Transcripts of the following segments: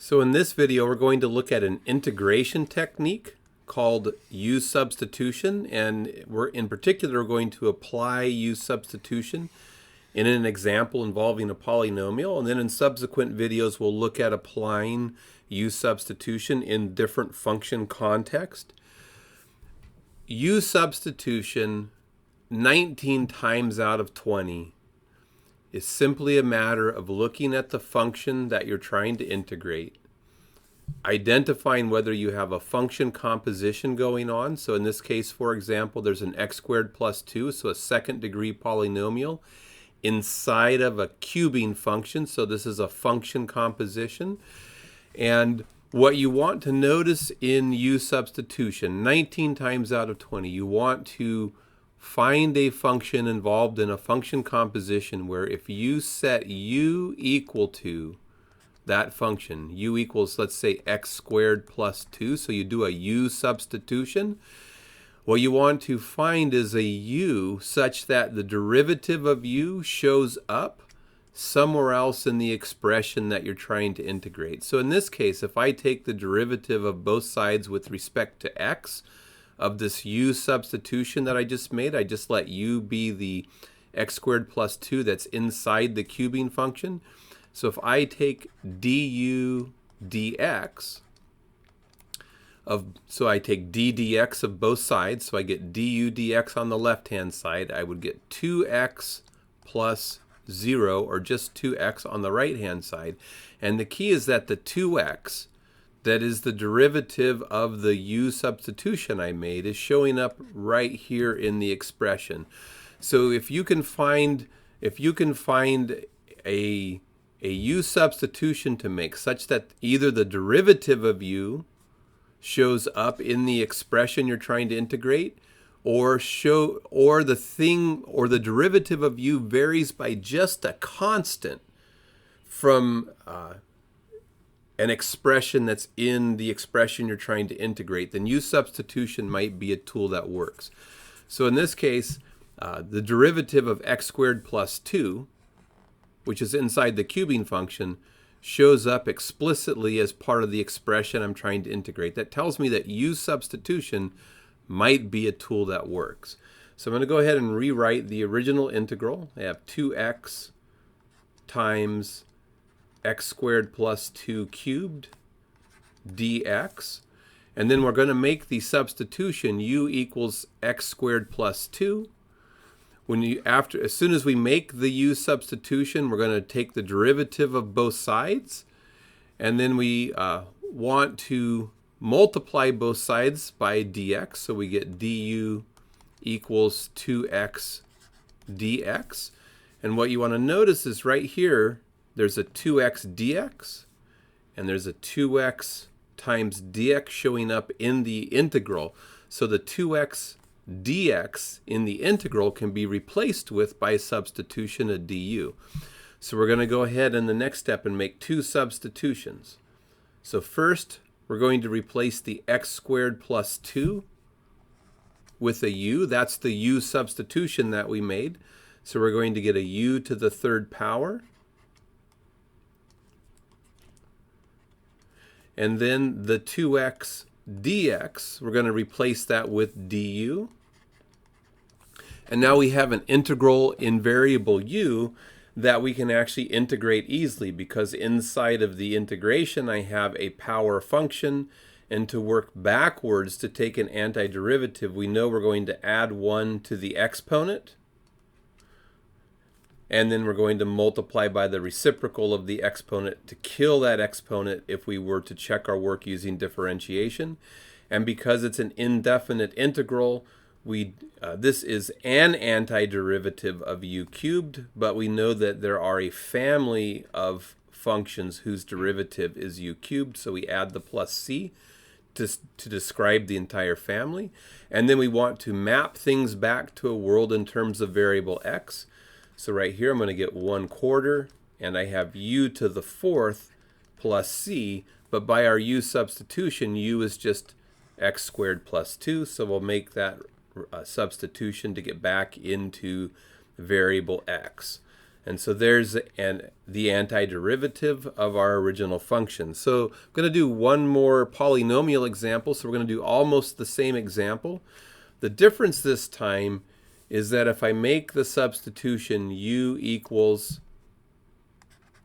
So in this video, we're going to look at an integration technique called u-Substitution, and we're in particular going to apply u-Substitution in an example involving a polynomial, and then in subsequent videos we'll look at applying u-Substitution in different function context. U-Substitution 19 times out of 20 is simply a matter of looking at the function that you're trying to integrate, identifying whether you have a function composition going on. So in this case, for example, there's an x squared plus 2, so a second degree polynomial inside of a cubing function. So this is a function composition. And what you want to notice in u-Substitution, 19 times out of 20, you want to find a function involved in a function composition where if you set u equal to that function, u equals, let's say, x squared plus 2, so you do a u-Substitution, what you want to find is a u such that the derivative of u shows up somewhere else in the expression that you're trying to integrate. So in this case, if I take the derivative of both sides with respect to x, of this u-Substitution that I just made, I just let u be the x squared plus 2 that's inside the cubing function. So if I take du dx, so I take d dx of both sides, so I get du dx on the left-hand side, I would get 2x plus 0, or just 2x on the right-hand side. And the key is that the 2x, that is the derivative of the u-Substitution I made, is showing up right here in the expression. So if you can find a u-Substitution to make such that either the derivative of u shows up in the expression you're trying to integrate, or the derivative of u varies by just a constant from an expression that's in the expression you're trying to integrate, then u-Substitution might be a tool that works. So in this case, the derivative of x squared plus 2, which is inside the cubing function, shows up explicitly as part of the expression I'm trying to integrate. That tells me that u-Substitution might be a tool that works. So I'm going to go ahead and rewrite the original integral. I have 2x times x squared plus 2 cubed dx. And then we're going to make the substitution u equals x squared plus 2. As soon as we make the u-Substitution, we're going to take the derivative of both sides, and then we want to multiply both sides by dx, so we get du equals 2x dx. And what you want to notice is right here, there's a 2x dx, and there's a 2x times dx showing up in the integral. So the 2x dx in the integral can be replaced with, by substitution, a du. So we're going to go ahead in the next step and make two substitutions. So first, we're going to replace the x squared plus 2 with a u. That's the u-Substitution that we made. So we're going to get a u to the third power. And then the 2x dx, we're going to replace that with du. And now we have an integral in variable u that we can actually integrate easily, because inside of the integration I have a power function, and to work backwards to take an antiderivative, we know we're going to add 1 to the exponent, and then we're going to multiply by the reciprocal of the exponent to kill that exponent if we were to check our work using differentiation. And because it's an indefinite integral, this is an antiderivative of u cubed, but we know that there are a family of functions whose derivative is u cubed, so we add the plus c to describe the entire family. And then we want to map things back to a world in terms of variable x. So right here I'm going to get 1/4, and I have u to the 4th plus c, but by our u-Substitution, u is just x squared plus 2, so we'll make that substitution to get back into variable x. And so there's the antiderivative of our original function. So I'm going to do one more polynomial example. So we're going to do almost the same example. The difference this time is that if I make the substitution u equals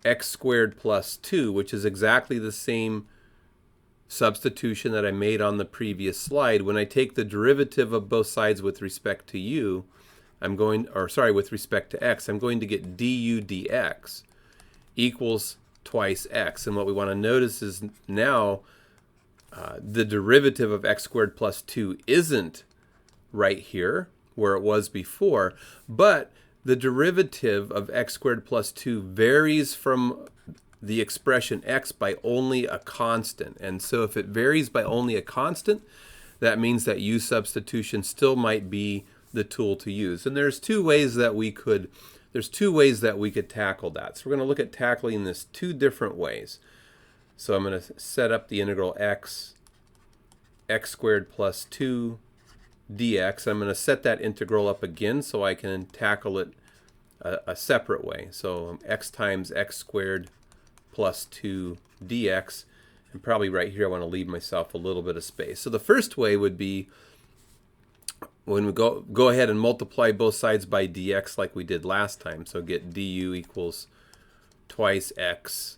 x squared plus 2, which is exactly the same substitution that I made on the previous slide, when I take the derivative of both sides with respect to u, with respect to x, I'm going to get du dx equals twice x. And what we want to notice is now the derivative of x squared plus 2 isn't right here where it was before, but the derivative of x squared plus 2 varies from the expression x by only a constant. And so if it varies by only a constant, that means that u-substitution still might be the tool to use. And there's two ways that we could tackle that. So we're going to look at tackling this two different ways. So I'm going to set up the integral x squared plus 2 dx. I'm going to set that integral up again so I can tackle it a separate way. So x times x squared plus 2 dx. And probably right here I want to leave myself a little bit of space. So the first way would be when we go ahead and multiply both sides by dx like we did last time. So get du equals twice x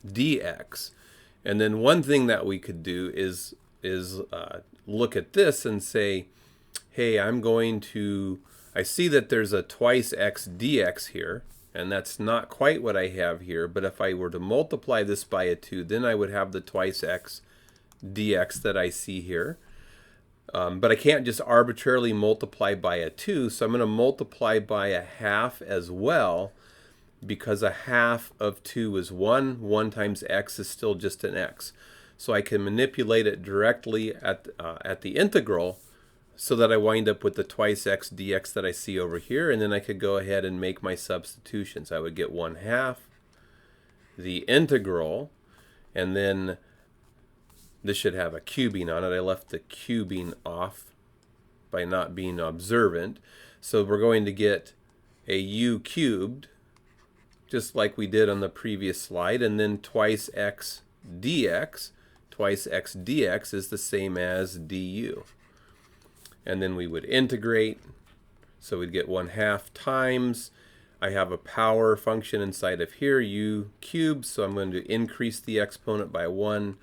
dx. And then one thing that we could do is look at this and say, hey, I see that there's a twice x dx here, and that's not quite what I have here, but if I were to multiply this by a 2, then I would have the twice x dx that I see here. But I can't just arbitrarily multiply by a 2, so I'm going to multiply by a half as well, because a half of 2 is 1. 1 times x is still just an x. So I can manipulate it directly at the integral so that I wind up with the twice x dx that I see over here, and then I could go ahead and make my substitutions. I would get 1/2 the integral, and then this should have a cubing on it. I left the cubing off by not being observant. So we're going to get a u cubed, just like we did on the previous slide, and then twice x dx. Twice x dx is the same as du. And then we would integrate. So we'd get 1/2 times. I have a power function inside of here, u cubed, so I'm going to increase the exponent by 1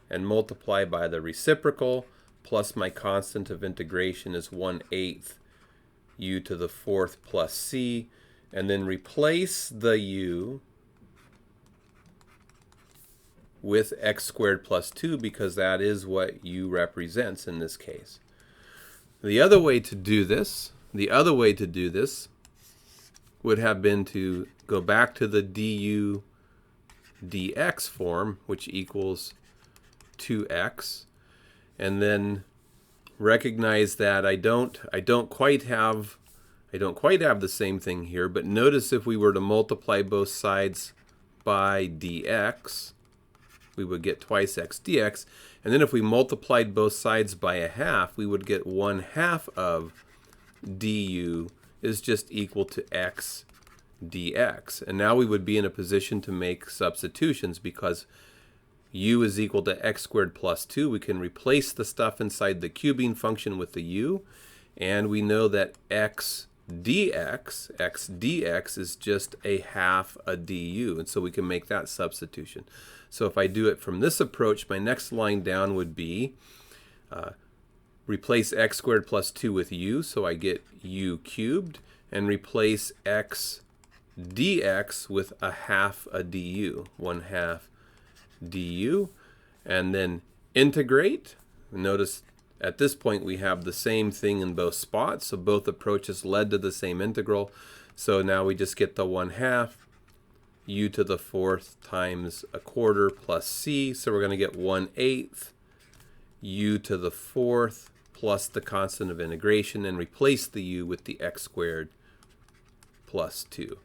and multiply by the reciprocal, plus my constant of integration is 1/8 u to the 4th plus c, and then replace the u with x squared plus 2 because that is what u represents in this case. The other way to do this would have been to go back to the du dx form, which equals 2x, and then recognize that I don't quite have the same thing here, but notice if we were to multiply both sides by dx, we would get twice x dx, and then if we multiplied both sides by a half, we would get 1/2 of du is just equal to x dx. And now we would be in a position to make substitutions because u is equal to x squared plus 2. We can replace the stuff inside the cubing function with the u, and we know that x dx is just a half a du, and so we can make that substitution. So if I do it from this approach, my next line down would be replace x squared plus 2 with u, so I get u cubed, and replace x dx with a half a du, 1/2 du, and then integrate. Notice at this point we have the same thing in both spots, so both approaches led to the same integral. So now we just get the 1/2 u to the 4th times a quarter plus c, so we're going to get 1/8 u to the 4th plus the constant of integration, and replace the u with the x squared plus 2.